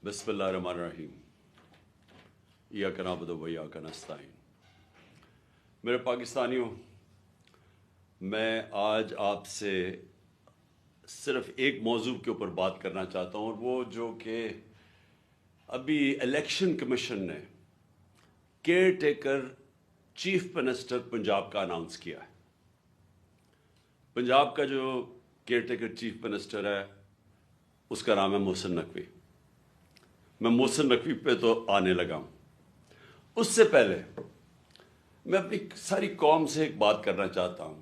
بسم اللہ الرحمن الرحیم ایاک نعبد و ایاک نستعین۔ میرے پاکستانیوں، میں آج آپ سے صرف ایک موضوع کے اوپر بات کرنا چاہتا ہوں، اور وہ جو کہ ابھی الیکشن کمیشن نے care taker chief minister Punjab کا اناؤنس کیا ہے۔ پنجاب کا جو کیئر ٹیکر چیف منسٹر ہے اس کا نام ہے محسن نقوی۔ میں محسن نقوی پہ تو آنے لگا ہوں۔ اس سے پہلے میں اپنی ساری قوم سے ایک بات کرنا چاہتا ہوں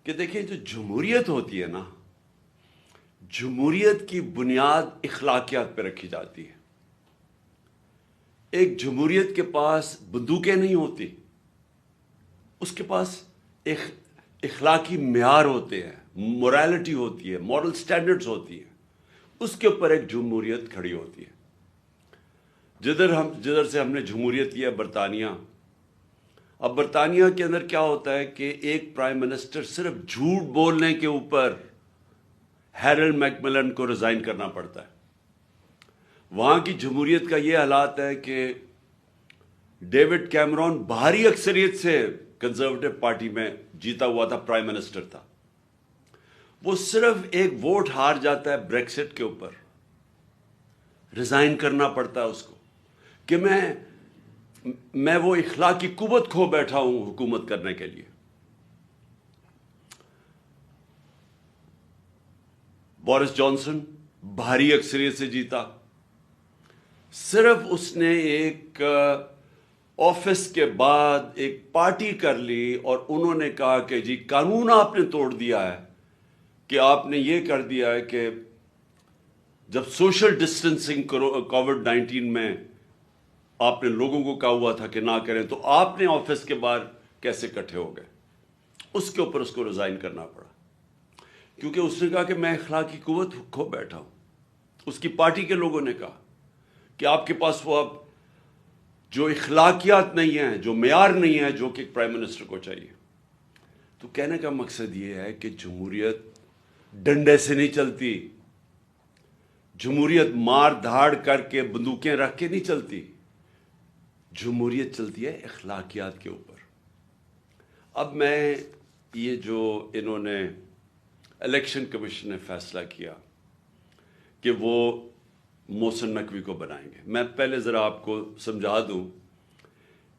کہ دیکھیں، جو جمہوریت ہوتی ہے نا، جمہوریت کی بنیاد اخلاقیات پہ رکھی جاتی ہے۔ ایک جمہوریت کے پاس بندوقیں نہیں ہوتی، اس کے پاس ایک اخلاقی معیار ہوتے ہیں، موریلٹی ہوتی ہے، مورل سٹینڈرڈز ہوتی ہیں۔ اس کے اوپر ایک جمہوریت کھڑی ہوتی ہے۔ جدھر سے ہم نے جمہوریت لیا برطانیہ، اب برطانیہ کے اندر کیا ہوتا ہے کہ ایک پرائم منسٹر صرف جھوٹ بولنے کے اوپر ہیرلڈ میکملن کو ریزائن کرنا پڑتا ہے۔ وہاں کی جمہوریت کا یہ حالات ہے کہ ڈیوڈ کیمرون بھاری اکثریت سے کنزرویٹو پارٹی میں جیتا ہوا تھا، پرائم منسٹر تھا، وہ صرف ایک ووٹ ہار جاتا ہے بریکسٹ کے اوپر، ریزائن کرنا پڑتا ہے اس کو کہ میں وہ اخلاقی قوت کھو بیٹھا ہوں حکومت کرنے کے لیے۔ بورس جانسن بھاری اکثریت سے جیتا، صرف اس نے ایک آفس کے بعد ایک پارٹی کر لی اور انہوں نے کہا کہ جی قانون آپ نے توڑ دیا ہے، کہ آپ نے یہ کر دیا ہے کہ جب سوشل ڈسٹنسنگ کووڈ 19 میں آپ نے لوگوں کو کہا ہوا تھا کہ نہ کریں، تو آپ نے آفس کے باہر کیسے اکٹھے ہو گئے؟ اس کے اوپر اس کو ریزائن کرنا پڑا، کیونکہ اس نے کہا کہ میں اخلاقی قوت کھو بیٹھا ہوں۔ اس کی پارٹی کے لوگوں نے کہا کہ آپ کے پاس وہ اب جو اخلاقیات نہیں ہیں، جو معیار نہیں ہے جو کہ ایک پرائم منسٹر کو چاہیے۔ تو کہنے کا مقصد یہ ہے کہ جمہوریت ڈنڈے سے نہیں چلتی، جمہوریت مار دھاڑ کر کے بندوقیں رکھ کے نہیں چلتی، جمہوریت چلتی ہے اخلاقیات کے اوپر۔ اب میں یہ جو انہوں نے الیکشن کمیشن نے فیصلہ کیا کہ وہ محسن نقوی کو بنائیں گے، میں پہلے ذرا آپ کو سمجھا دوں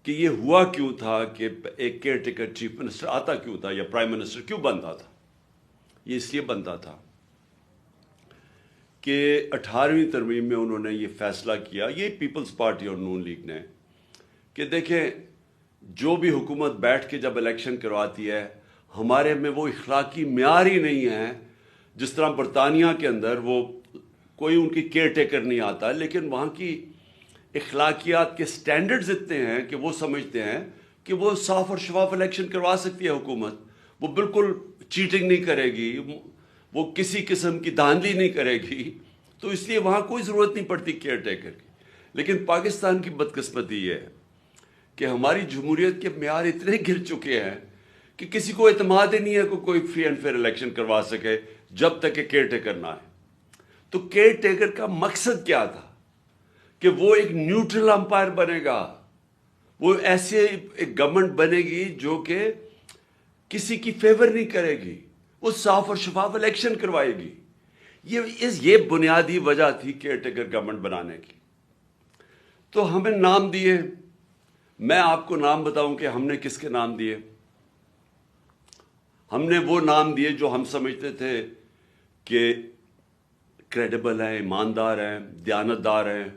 کہ یہ ہوا کیوں تھا کہ ایک کیئر ٹیکر چیف منسٹر آتا کیوں تھا، یا پرائم منسٹر کیوں بنتا تھا۔ یہ اس لیے بنتا تھا کہ 18ویں ترمیم میں انہوں نے یہ فیصلہ کیا، یہ پیپلز پارٹی اور نون لیگ نے، کہ دیکھیں جو بھی حکومت بیٹھ کے جب الیکشن کرواتی ہے، ہمارے میں وہ اخلاقی معیار ہی نہیں ہے۔ جس طرح برطانیہ کے اندر وہ کوئی ان کی کیئر ٹیکر نہیں آتا، لیکن وہاں کی اخلاقیات کے سٹینڈرڈز اتنے ہیں کہ وہ سمجھتے ہیں کہ وہ صاف اور شفاف الیکشن کروا سکتی ہے حکومت، وہ بالکل چیٹنگ نہیں کرے گی، وہ کسی قسم کی دھاندلی نہیں کرے گی، تو اس لیے وہاں کوئی ضرورت نہیں پڑتی کیئر ٹیکر کی۔ لیکن پاکستان کی بدقسمتی یہ ہے کہ ہماری جمہوریت کے معیار اتنے گر چکے ہیں کہ کسی کو اعتماد ہی نہیں ہے کہ کوئی فری اینڈ فیئر الیکشن کروا سکے جب تک کہ کیئر ٹیکر نہ آئے۔ تو کیئر ٹیکر کا مقصد کیا تھا کہ وہ ایک نیوٹرل امپائر بنے گا، وہ ایسے ایک گورنمنٹ بنے گی جو کہ کسی کی فیور نہیں کرے گی، وہ صاف اور شفاف الیکشن کروائے گی۔ یہ بنیادی وجہ تھی کیئر ٹیکر گورنمنٹ بنانے کی۔ تو ہمیں نام دیے، میں آپ کو نام بتاؤں کہ ہم نے کس کے نام دیے۔ ہم نے وہ نام دیے جو ہم سمجھتے تھے کہ کریڈیبل ہیں، ایماندار ہیں، دیانتدار ہیں،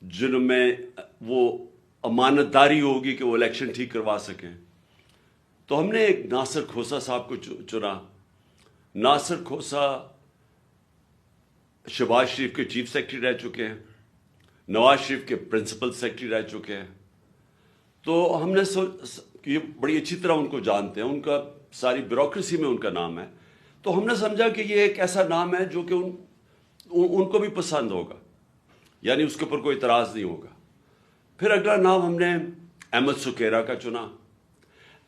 جن میں وہ امانت داری ہوگی کہ وہ الیکشن ٹھیک کروا سکیں۔ تو ہم نے ایک ناصر کھوسہ صاحب کو چنا۔ ناصر کھوسہ شہباز شریف کے چیف سیکرٹری رہ چکے ہیں، نواز شریف کے پرنسپل سیکرٹری رہ چکے ہیں۔ تو ہم نے یہ بڑی اچھی طرح ان کو جانتے ہیں، ان کا ساری بیوروکریسی میں ان کا نام ہے، تو ہم نے سمجھا کہ یہ ایک ایسا نام ہے جو کہ ان کو بھی پسند ہوگا، یعنی اس کے اوپر کوئی اعتراض نہیں ہوگا۔ پھر اگلا نام ہم نے احمد سکیرا کا چنا۔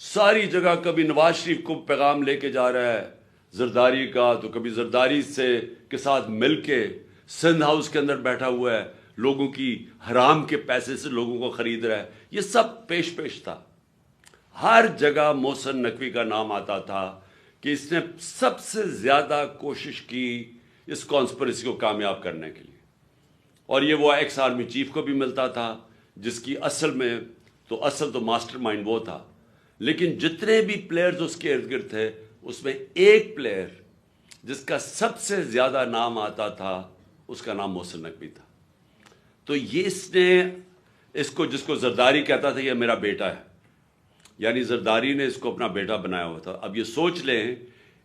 ساری جگہ کبھی نواز شریف کو پیغام لے کے جا رہا ہے زرداری کا، تو کبھی زرداری کے ساتھ مل کے سندھ ہاؤس کے اندر بیٹھا ہوا ہے، لوگوں کی حرام کے پیسے سے لوگوں کو خرید رہا ہے. یہ سب پیش تھا. ہر جگہ محسن نقوی کا نام آتا تھا کہ اس نے سب سے زیادہ کوشش کی اس کانسپریسی کو کامیاب کرنے کے لیے. اور یہ وہ ایکس آرمی چیف کو بھی ملتا تھا جس کی اصل تو ماسٹر مائنڈ وہ تھا. لیکن جتنے بھی پلیئرز اس کے ارد گرد تھے اس میں ایک پلیئر جس کا سب سے زیادہ نام آتا تھا اس کا نام محسن نقوی تھا. تو یہ اس نے جس کو زرداری کہتا تھا یہ میرا بیٹا ہے، یعنی زرداری نے اس کو اپنا بیٹا بنایا ہوا تھا. اب یہ سوچ لیں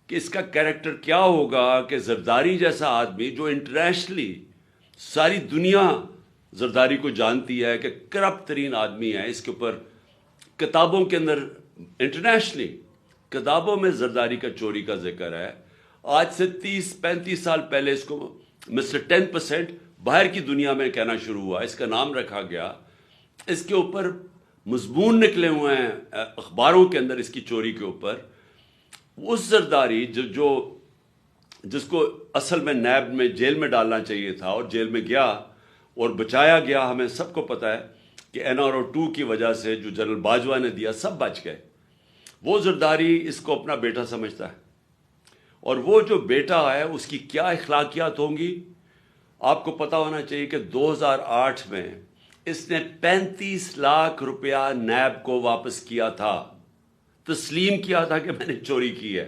کہ اس کا کیریکٹر کیا ہوگا کہ زرداری جیسا آدمی جو انٹرنیشنلی ساری دنیا زرداری کو جانتی ہے کہ کرپٹ ترین آدمی ہے، اس کے اوپر کتابوں کے اندر انٹرنیشنلی کتابوں میں زرداری کا چوری کا ذکر ہے. آج سے 30-35 سال پہلے اس کو مسٹر 10% باہر کی دنیا میں کہنا شروع ہوا، اس کا نام رکھا گیا. اس کے اوپر مضمون نکلے ہوئے ہیں اخباروں کے اندر اس کی چوری کے اوپر. اس زرداری جس کو اصل میں نیب میں جیل میں ڈالنا چاہیے تھا اور جیل میں گیا اور بچایا گیا، ہمیں سب کو پتہ ہے کہ NRO2 کی وجہ سے جو جنرل باجوہ نے دیا سب بچ گئے. وہ زرداری اس کو اپنا بیٹا سمجھتا ہے، اور وہ جو بیٹا ہے اس کی کیا اخلاقیات ہوں گی آپ کو پتا ہونا چاہیے کہ 2008 میں اس نے 35 لاکھ روپیہ نیب کو واپس کیا تھا، تسلیم کیا تھا کہ میں نے چوری کی ہے،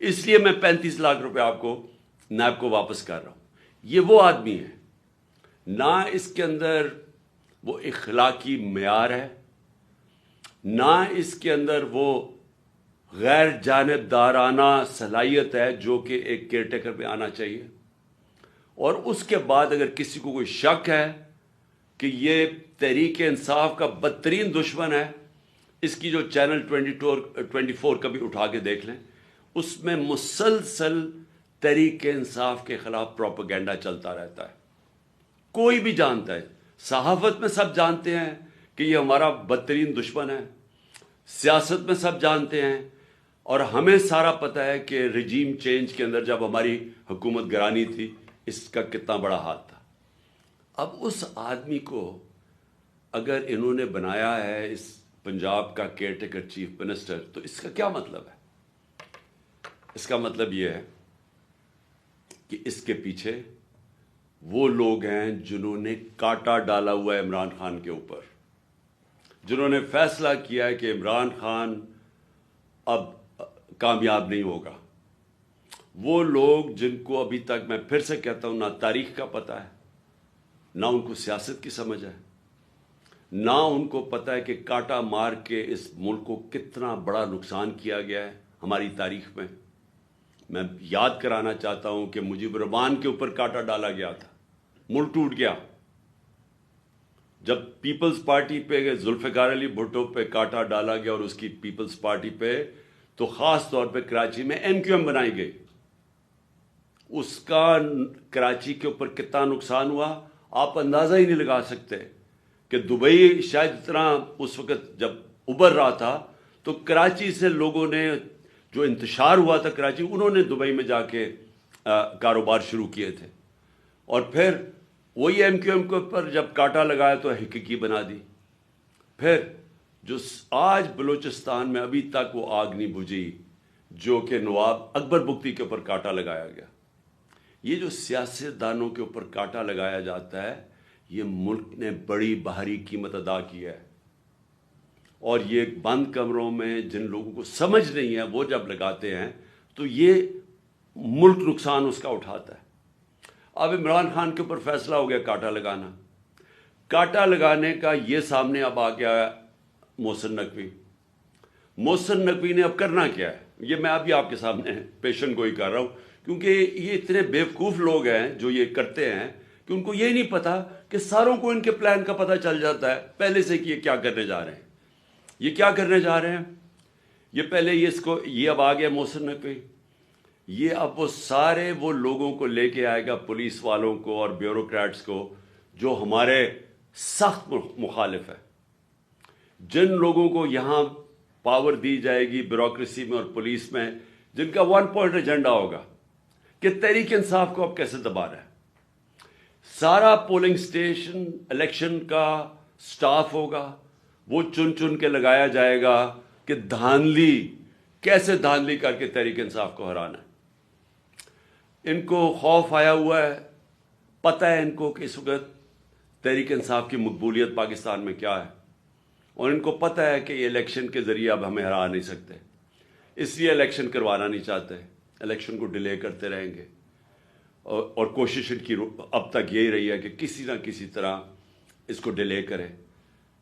اس لیے میں 35 لاکھ روپے آپ کو نیب کو واپس کر رہا ہوں. یہ وہ آدمی ہے، نہ اس کے اندر وہ اخلاقی معیار ہے، نہ اس کے اندر وہ غیر جانبدارانہ صلاحیت ہے جو کہ ایک کیئر ٹیکر پہ آنا چاہیے. اور اس کے بعد اگر کسی کو کوئی شک ہے کہ یہ تحریک انصاف کا بدترین دشمن ہے، اس کی جو چینل 24 کا بھی اٹھا کے دیکھ لیں، اس میں مسلسل تحریک انصاف کے خلاف پروپیگنڈا چلتا رہتا ہے. کوئی بھی جانتا ہے، صحافت میں سب جانتے ہیں کہ یہ ہمارا بدترین دشمن ہے، سیاست میں سب جانتے ہیں، اور ہمیں سارا پتہ ہے کہ رجیم چینج کے اندر جب ہماری حکومت گرانی تھی اس کا کتنا بڑا ہاتھ تھا. اب اس آدمی کو اگر انہوں نے بنایا ہے اس پنجاب کا کیئر ٹیکر چیف منسٹر، تو اس کا کیا مطلب ہے؟ اس کا مطلب یہ ہے کہ اس کے پیچھے وہ لوگ ہیں جنہوں نے کانٹا ڈالا ہوا ہے عمران خان کے اوپر، جنہوں نے فیصلہ کیا ہے کہ عمران خان اب کامیاب نہیں ہوگا. وہ لوگ جن کو ابھی تک میں پھر سے کہتا ہوں نہ تاریخ کا پتہ ہے، نہ ان کو سیاست کی سمجھ ہے، نہ ان کو پتہ ہے کہ کانٹا مار کے اس ملک کو کتنا بڑا نقصان کیا گیا ہے ہماری تاریخ میں. میں یاد کرانا چاہتا ہوں کہ مجیب الرحمان کے اوپر کانٹا ڈالا گیا تھا، ملک ٹوٹ گیا. جب پیپلز پارٹی پہ ذوالفقار علی بھٹو پہ کانٹا ڈالا گیا اور اس کی پیپلز پارٹی پہ، تو خاص طور پہ کراچی میں MQM بنائی گئی. اس کا کراچی کے اوپر کتنا نقصان ہوا آپ اندازہ ہی نہیں لگا سکتے. کہ دبئی شاید اتنا اس وقت جب ابھر رہا تھا تو کراچی سے لوگوں نے جو انتشار ہوا تھا کراچی، انہوں نے دبئی میں جا کے کاروبار شروع کیے تھے. اور پھر وہی MQM کے اوپر جب کانٹا لگایا تو حقیقی بنا دی. پھر جو آج بلوچستان میں ابھی تک وہ آگ نہیں بجھی جو کہ نواب اکبر بگٹی کے اوپر کانٹا لگایا گیا. یہ جو سیاستدانوں کے اوپر کانٹا لگایا جاتا ہے، یہ ملک نے بڑی بھاری قیمت ادا کی ہے. اور یہ بند کمروں میں جن لوگوں کو سمجھ نہیں ہے وہ جب لگاتے ہیں تو یہ ملک نقصان اس کا اٹھاتا ہے. اب عمران خان کے اوپر فیصلہ ہو گیا کانٹا لگانا. کانٹا لگانے کا یہ سامنے اب آ گیا محسن نقوی. محسن نقوی نے اب کرنا کیا ہے، یہ میں ابھی آپ کے سامنے پیشن گوئی کر رہا ہوں، کیونکہ یہ اتنے بیوقوف لوگ ہیں جو یہ کرتے ہیں کہ ان کو یہ نہیں پتا کہ ساروں کو ان کے پلان کا پتہ چل جاتا ہے پہلے سے کہ یہ کیا کرنے جا رہے ہیں. یہ کیا کرنے جا رہے ہیں، یہ پہلے یہ اب آ گیا محسن نقوی. یہ اب وہ سارے وہ لوگوں کو لے کے آئے گا، پولیس والوں کو اور بیوروکریٹس کو جو ہمارے سخت مخالف ہے، جن لوگوں کو یہاں پاور دی جائے گی بیوروکریسی میں اور پولیس میں، جن کا 1 پوائنٹ ایجنڈا ہوگا کہ تحریک انصاف کو اب کیسے دبا رہا ہے۔ سارا پولنگ سٹیشن الیکشن کا سٹاف ہوگا، وہ چن چن کے لگایا جائے گا کہ کیسے دھاندلی کر کے تحریک انصاف کو ہرانا ہے۔ ان کو خوف آیا ہوا ہے، پتہ ہے ان کو کہ اس وقت تحریک انصاف کی مقبولیت پاکستان میں کیا ہے، اور ان کو پتہ ہے کہ یہ الیکشن کے ذریعے اب ہمیں ہرا نہیں سکتے، اس لیے الیکشن کروانا نہیں چاہتے، الیکشن کو ڈیلے کرتے رہیں گے، اور کوشش ان کی اب تک یہی رہی ہے کہ کسی نہ کسی طرح اس کو ڈیلے کریں۔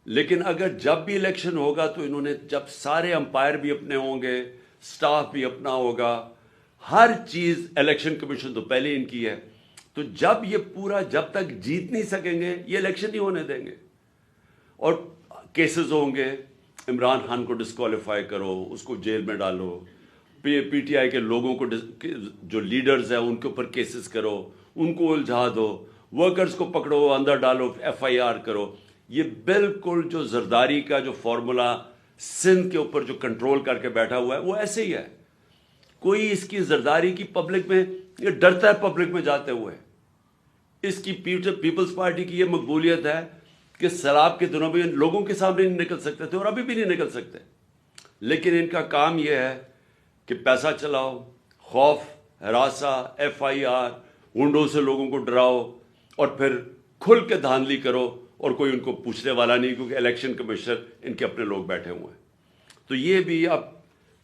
لیکن اگر جب بھی الیکشن ہوگا تو انہوں نے، جب سارے امپائر بھی اپنے ہوں گے، سٹاف بھی اپنا ہوگا، ہر چیز، الیکشن کمیشن تو پہلے ان کی ہے، تو جب تک جیت نہیں سکیں گے یہ الیکشن نہیں ہونے دیں گے، اور کیسز ہوں گے، عمران خان کو ڈسکوالیفائی کرو، اس کو جیل میں ڈالو، پی ٹی آئی کے لوگوں کو، جو لیڈرز ہیں ان کے اوپر کیسز کرو، ان کو الجھا دو، ورکرز کو پکڑو، اندر ڈالو، ایف آئی آر کرو۔ یہ بالکل جو زرداری کا جو فارمولا سندھ کے اوپر جو کنٹرول کر کے بیٹھا ہوا ہے وہ ایسے ہی ہے۔ کوئی اس کی زرداری کی پبلک میں، یہ ڈرتا ہے پبلک میں جاتے ہوئے۔ اس کی پیپلز پارٹی کی یہ مقبولیت ہے کہ سیلاب کے دنوں میں لوگوں کے سامنے نہیں نکل سکتے تھے، اور ابھی بھی نہیں نکل سکتے، لیکن ان کا کام یہ ہے کہ پیسہ چلاؤ، خوف، ہراساں، ایف آئی آر، ونڈو سے لوگوں کو ڈراؤ، اور پھر کھل کے دھاندلی کرو، اور کوئی ان کو پوچھنے والا نہیں، کیونکہ الیکشن کمیشنر ان کے اپنے لوگ بیٹھے ہوئے ہیں۔ تو یہ بھی اب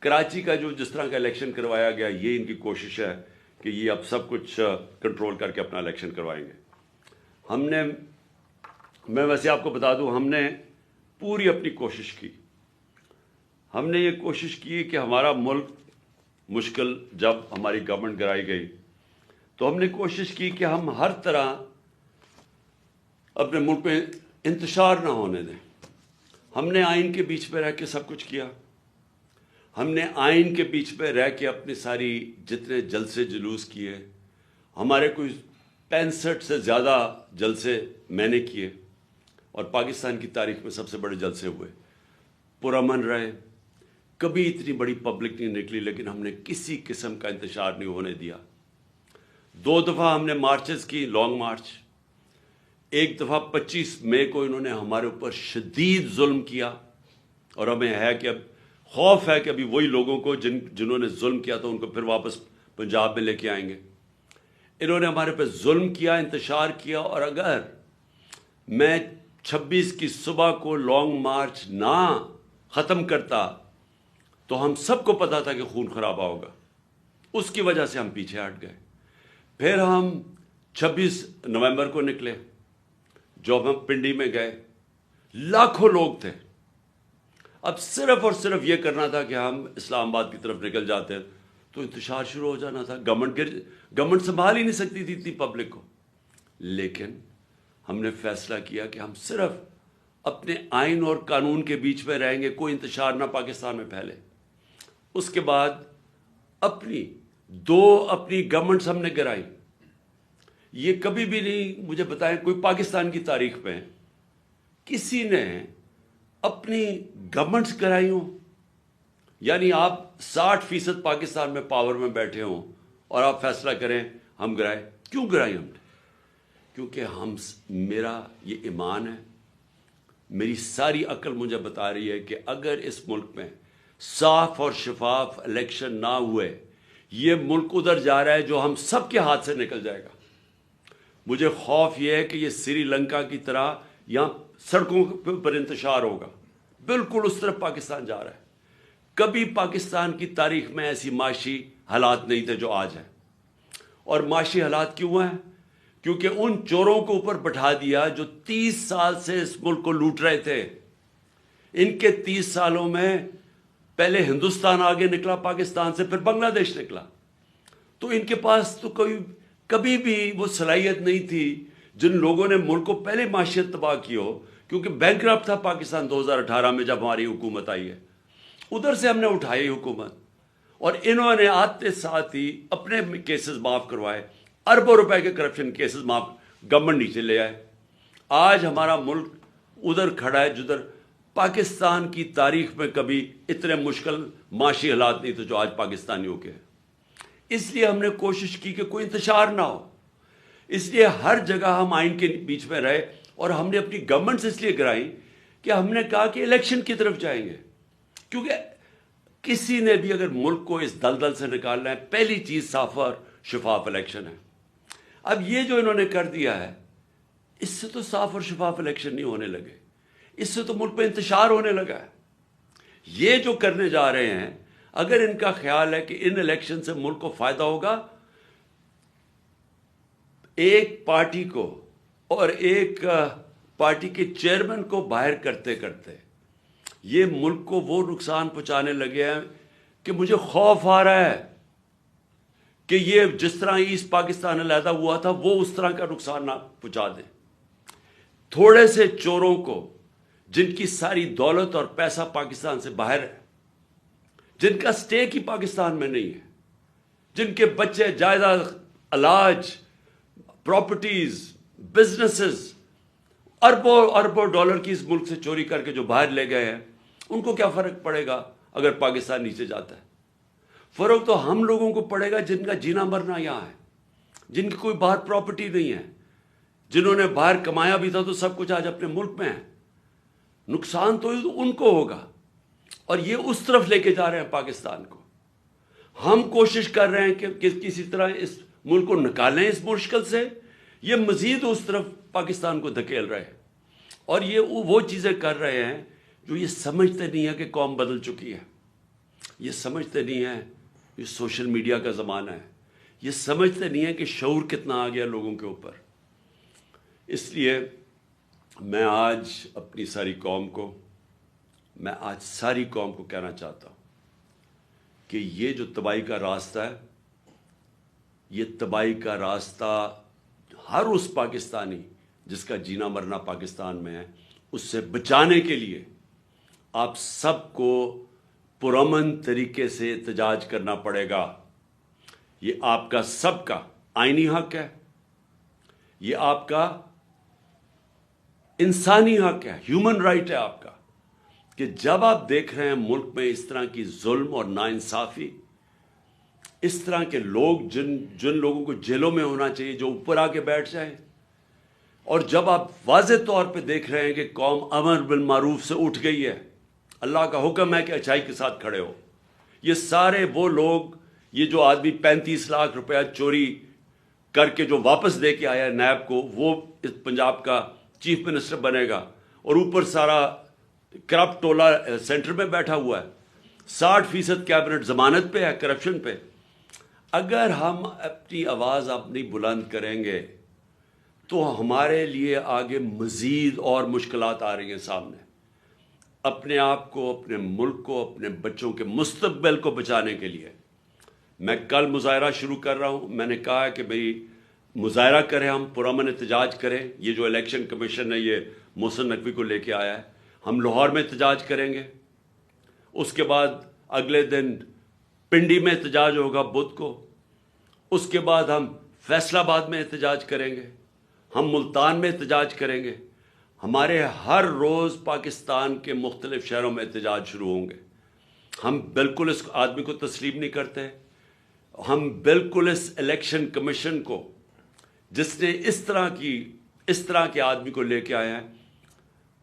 کراچی کا جس طرح کا الیکشن کروایا گیا، یہ ان کی کوشش ہے کہ یہ اب سب کچھ کنٹرول کر کے اپنا الیکشن کروائیں گے۔ میں ویسے آپ کو بتا دوں، ہم نے پوری اپنی کوشش کی، ہم نے یہ کوشش کی کہ ہمارا ملک مشکل، جب ہماری گورنمنٹ گرائی گئی تو ہم نے کوشش کی کہ ہم ہر طرح اپنے ملک میں انتشار نہ ہونے دیں۔ ہم نے آئین کے بیچ پہ رہ کے سب کچھ کیا، ہم نے آئین کے بیچ پہ رہ کے اپنی ساری جتنے جلسے جلوس کیے، ہمارے کوئی 65 سے زیادہ جلسے میں نے کیے، اور پاکستان کی تاریخ میں سب سے بڑے جلسے ہوئے، پرامن رہے، کبھی اتنی بڑی پبلک نہیں نکلی، لیکن ہم نے کسی قسم کا انتشار نہیں ہونے دیا۔ 2 دفعہ ہم نے مارچز کی، لانگ مارچ، ایک دفعہ 25 مئی کو انہوں نے ہمارے اوپر شدید ظلم کیا، اور ہمیں ہے کہ اب خوف ہے کہ ابھی وہی لوگوں کو جنہوں نے ظلم کیا تھا ان کو پھر واپس پنجاب میں لے کے آئیں گے۔ انہوں نے ہمارے پہ ظلم کیا، انتشار کیا، اور اگر میں 26 کی صبح کو لانگ مارچ نہ ختم کرتا تو ہم سب کو پتا تھا کہ خون خرابہ ہوگا، اس کی وجہ سے ہم پیچھے ہٹ گئے۔ پھر ہم 26 نومبر کو نکلے، جب ہم پنڈی میں گئے، لاکھوں لوگ تھے، اب صرف اور صرف یہ کرنا تھا کہ ہم اسلام آباد کی طرف نکل جاتے تو انتشار شروع ہو جانا تھا، گورنمنٹ سنبھال ہی نہیں سکتی تھی اتنی پبلک کو۔ لیکن ہم نے فیصلہ کیا کہ ہم صرف اپنے آئین اور قانون کے بیچ میں رہیں گے، کوئی انتشار نہ پاکستان میں پھیلے۔ اس کے بعد اپنی گورنمنٹس ہم نے گرائی۔ یہ کبھی بھی نہیں، مجھے بتائیں کوئی پاکستان کی تاریخ میں کسی نے اپنی گورنمنٹس گرائی ہوں؟ یعنی آپ 60% پاکستان میں پاور میں بیٹھے ہوں اور آپ فیصلہ کریں ہم گرائے۔ کیوں گرائی ہم نے؟ کیونکہ میرا یہ ایمان ہے، میری ساری عقل مجھے بتا رہی ہے کہ اگر اس ملک میں صاف اور شفاف الیکشن نہ ہوئے، یہ ملک ادھر جا رہا ہے جو ہم سب کے ہاتھ سے نکل جائے گا۔ مجھے خوف یہ ہے کہ یہ سری لنکا کی طرح یہاں سڑکوں پر انتشار ہوگا، بالکل اس طرف پاکستان جا رہا ہے۔ کبھی پاکستان کی تاریخ میں ایسی معاشی حالات نہیں تھے جو آج ہیں۔ اور معاشی حالات کیوں ہیں؟ کیونکہ ان چوروں کو اوپر بٹھا دیا جو 30 سال سے اس ملک کو لوٹ رہے تھے۔ ان کے 30 سالوں میں پہلے ہندوستان آگے نکلا پاکستان سے، پھر بنگلہ دیش نکلا، تو ان کے پاس تو کبھی بھی وہ صلاحیت نہیں تھی جن لوگوں نے ملک کو پہلے معیشت تباہ کی ہو، کیونکہ بینکرپٹ تھا پاکستان 2018 میں جب ہماری حکومت آئی ہے۔ ادھر سے ہم نے اٹھائی حکومت، اور انہوں نے آتے ساتھ ہی اپنے کیسز معاف کروائے، اربوں روپے کے کرپشن کیسز معاف، گورنمنٹ نیچے لے آئے۔ آج ہمارا ملک ادھر کھڑا ہے جدھر پاکستان کی تاریخ میں کبھی اتنے مشکل معاشی حالات نہیں تھے جو آج پاکستانیوں کے ہیں. اس لیے ہم نے کوشش کی کہ کوئی انتشار نہ ہو. اس لیے ہر جگہ ہم آئین کے بیچ میں رہے, اور ہم نے اپنی گورنمنٹ سے اس لیے گرائی کہ ہم نے کہا کہ الیکشن کی طرف جائیں گے. کیونکہ کسی نے بھی اگر ملک کو اس دلدل سے نکالنا ہے, پہلی چیز صاف اور شفاف الیکشن ہے. اب یہ جو انہوں نے کر دیا ہے, اس سے تو صاف اور شفاف الیکشن نہیں ہونے لگے, اس سے تو ملک میں انتشار ہونے لگا ہے. یہ جو کرنے جا رہے ہیں, اگر ان کا خیال ہے کہ ان الیکشن سے ملک کو فائدہ ہوگا, ایک پارٹی کو اور ایک پارٹی کے چیئرمین کو باہر کرتے کرتے یہ ملک کو وہ نقصان پہنچانے لگے ہیں کہ مجھے خوف آ رہا ہے کہ یہ جس طرح ایسٹ پاکستان علیحدہ ہوا تھا وہ اس طرح کا نقصان نہ پہنچا دیں. تھوڑے سے چوروں کو جن کی ساری دولت اور پیسہ پاکستان سے باہر ہے, جن کا سٹیک ہی پاکستان میں نہیں ہے, جن کے بچے جائیداد, علاج, پراپرٹیز, بزنسز اربوں اربوں ڈالر کی اس ملک سے چوری کر کے جو باہر لے گئے ہیں, ان کو کیا فرق پڑے گا اگر پاکستان نیچے جاتا ہے؟ فرق تو ہم لوگوں کو پڑے گا جن کا جینا مرنا یہاں ہے, جن کی کوئی باہر پراپرٹی نہیں ہے, جنہوں نے باہر کمایا بھی تھا تو سب کچھ آج اپنے ملک میں ہے. نقصان تو ان کو ہوگا, اور یہ اس طرف لے کے جا رہے ہیں پاکستان کو. ہم کوشش کر رہے ہیں کہ کسی طرح اس ملک کو نکالیں اس مشکل سے, یہ مزید اس طرف پاکستان کو دھکیل رہے ہیں. اور یہ وہ چیزیں کر رہے ہیں جو یہ سمجھتے نہیں ہے کہ قوم بدل چکی ہے, یہ سمجھتے نہیں ہیں یہ سوشل میڈیا کا زمانہ ہے, یہ سمجھتے نہیں ہیں کہ شعور کتنا آ گیا لوگوں کے اوپر. اس لیے میں آج اپنی ساری قوم کو کہنا چاہتا ہوں کہ یہ جو تباہی کا راستہ ہے, یہ تباہی کا راستہ ہر اس پاکستانی جس کا جینا مرنا پاکستان میں ہے, اس سے بچانے کے لیے آپ سب کو پرامن طریقے سے احتجاج کرنا پڑے گا. یہ آپ کا سب کا آئینی حق ہے, یہ آپ کا انسانی حق ہے, ہیومن رائٹ ہے آپ کا, کہ جب آپ دیکھ رہے ہیں ملک میں اس طرح کی ظلم اور ناانصافی, اس طرح کے لوگ جن لوگوں کو جیلوں میں ہونا چاہیے جو اوپر آ کے بیٹھ جائیں, اور جب آپ واضح طور پہ دیکھ رہے ہیں کہ قوم امر بالمعروف سے اٹھ گئی ہے, اللہ کا حکم ہے کہ اچھائی کے ساتھ کھڑے ہو, یہ سارے وہ لوگ, یہ جو آدمی 35 لاکھ روپیہ چوری کر کے جو واپس دے کے آیا ہے نیب کو, وہ اس پنجاب کا چیف منسٹر بنے گا, اور اوپر سارا کرپٹ ٹولہ سینٹر میں بیٹھا ہوا ہے, 60% کیبنٹ ضمانت پہ ہے کرپشن پہ. اگر ہم اپنی آواز اپنی بلند کریں گے تو ہمارے لیے آگے مزید اور مشکلات آ رہی ہیں سامنے. اپنے آپ کو, اپنے ملک کو, اپنے بچوں کے مستقبل کو بچانے کے لیے میں کل مظاہرہ شروع کر رہا ہوں. میں نے کہا ہے کہ بھئی مظاہرہ کریں, ہم پرامن احتجاج کریں. یہ جو الیکشن کمیشن ہے یہ محسن نقوی کو لے کے آیا ہے, ہم لاہور میں احتجاج کریں گے. اس کے بعد اگلے دن پنڈی میں احتجاج ہوگا بدھ کو. اس کے بعد ہم فیصل آباد میں احتجاج کریں گے, ہم ملتان میں احتجاج کریں گے. ہمارے ہر روز پاکستان کے مختلف شہروں میں احتجاج شروع ہوں گے. ہم بالکل اس آدمی کو تسلیم نہیں کرتے. ہم بالکل اس الیکشن کمیشن کو, جس نے اس طرح کے آدمی کو لے کے آیا ہے,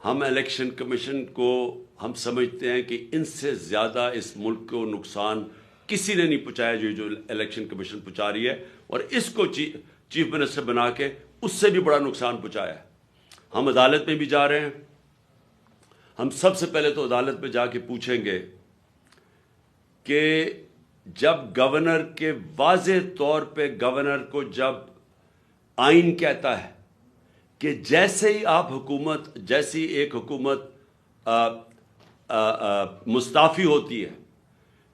ہم الیکشن کمیشن کو ہم سمجھتے ہیں کہ ان سے زیادہ اس ملک کو نقصان کسی نے نہیں پہنچایا جو الیکشن کمیشن پہنچا رہی ہے, اور اس کو چیف منسٹر بنا کے اس سے بھی بڑا نقصان پہنچایا ہے. ہم عدالت میں بھی جا رہے ہیں. ہم سب سے پہلے تو عدالت میں جا کے پوچھیں گے کہ جب گورنر کے واضح طور پہ گورنر کو جب آئین کہتا ہے کہ جیسے ہی آپ حکومت, جیسی ایک حکومت مستعفی ہوتی ہے,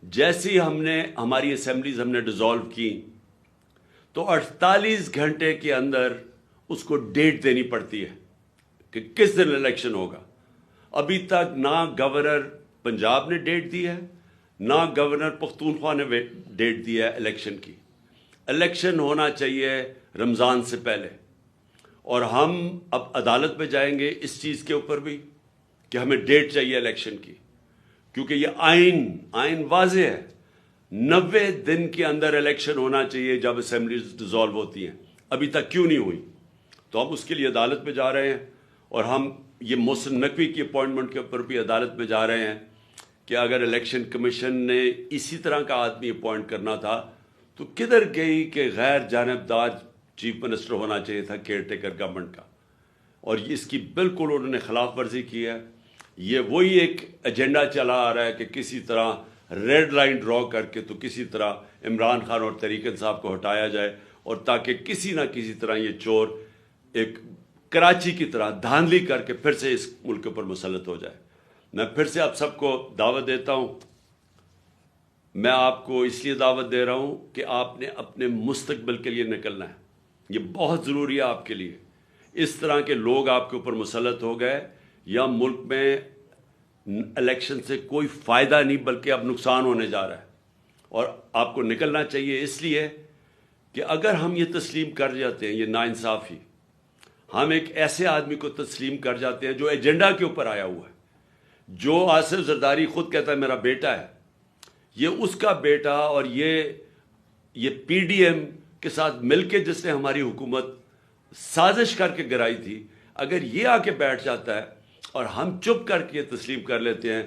جیسی ہماری اسمبلیز ہم نے ڈیزالو کی, تو 48 گھنٹے کے اندر اس کو ڈیٹ دینی پڑتی ہے کہ کس دن الیکشن ہوگا. ابھی تک نہ گورنر پنجاب نے ڈیٹ دی ہے, نہ گورنر پختونخوا نے ڈیٹ دی ہے الیکشن کی. الیکشن ہونا چاہیے رمضان سے پہلے, اور ہم اب عدالت میں جائیں گے اس چیز کے اوپر بھی کہ ہمیں ڈیٹ چاہیے الیکشن کی، کیونکہ یہ آئین واضح ہے، 90 دن کے اندر الیکشن ہونا چاہیے جب اسمبلیز ڈیزالو ہوتی ہیں، ابھی تک کیوں نہیں ہوئی؟ تو ہم اس کے لیے عدالت میں جا رہے ہیں، اور ہم یہ محسن نقوی کی اپوائنٹمنٹ کے اوپر بھی عدالت میں جا رہے ہیں کہ اگر الیکشن کمیشن نے اسی طرح کا آدمی اپوائنٹ کرنا تھا تو کدھر گئی کہ غیر جانبدار چیف منسٹر ہونا چاہیے تھا کیئر ٹیکر گورنمنٹ کا، اور اس کی بالکل انہوں نے خلاف ورزی کی ہے۔ یہ وہی ایک ایجنڈا چلا آ رہا ہے کہ کسی طرح ریڈ لائن ڈرا کر کے تو کسی طرح عمران خان اور طریق انصاف کو ہٹایا جائے، اور تاکہ کسی نہ کسی طرح یہ چور ایک کراچی کی طرح دھاندلی کر کے پھر سے اس ملک پر مسلط ہو جائے۔ میں پھر سے آپ سب کو دعوت دیتا ہوں، میں آپ کو اس لیے دعوت دے رہا ہوں کہ آپ نے اپنے مستقبل کے لیے نکلنا ہے، یہ بہت ضروری ہے آپ کے لیے۔ اس طرح کے لوگ آپ کے اوپر مسلط ہو گئے، یا ملک میں الیکشن سے کوئی فائدہ نہیں بلکہ اب نقصان ہونے جا رہا ہے، اور آپ کو نکلنا چاہیے اس لیے کہ اگر ہم یہ تسلیم کر جاتے ہیں، یہ ناانصافی، ہم ایک ایسے آدمی کو تسلیم کر جاتے ہیں جو ایجنڈا کے اوپر آیا ہوا ہے، جو آصف زرداری خود کہتا ہے میرا بیٹا ہے، یہ اس کا بیٹا، اور یہ پی ڈی ایم کے ساتھ مل کے جس نے ہماری حکومت سازش کر کے گرائی تھی، اگر یہ آ کے بیٹھ جاتا ہے اور ہم چپ کر کے تسلیم کر لیتے ہیں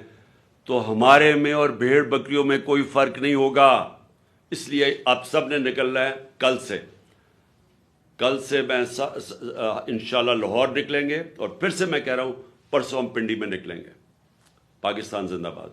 تو ہمارے میں اور بھیڑ بکریوں میں کوئی فرق نہیں ہوگا۔ اس لیے آپ سب نے نکلنا ہے کل سے میں انشاءاللہ لاہور نکلیں گے، اور پھر سے میں کہہ رہا ہوں پرسوں ہم پنڈی میں نکلیں گے۔ پاکستان زندہ باد۔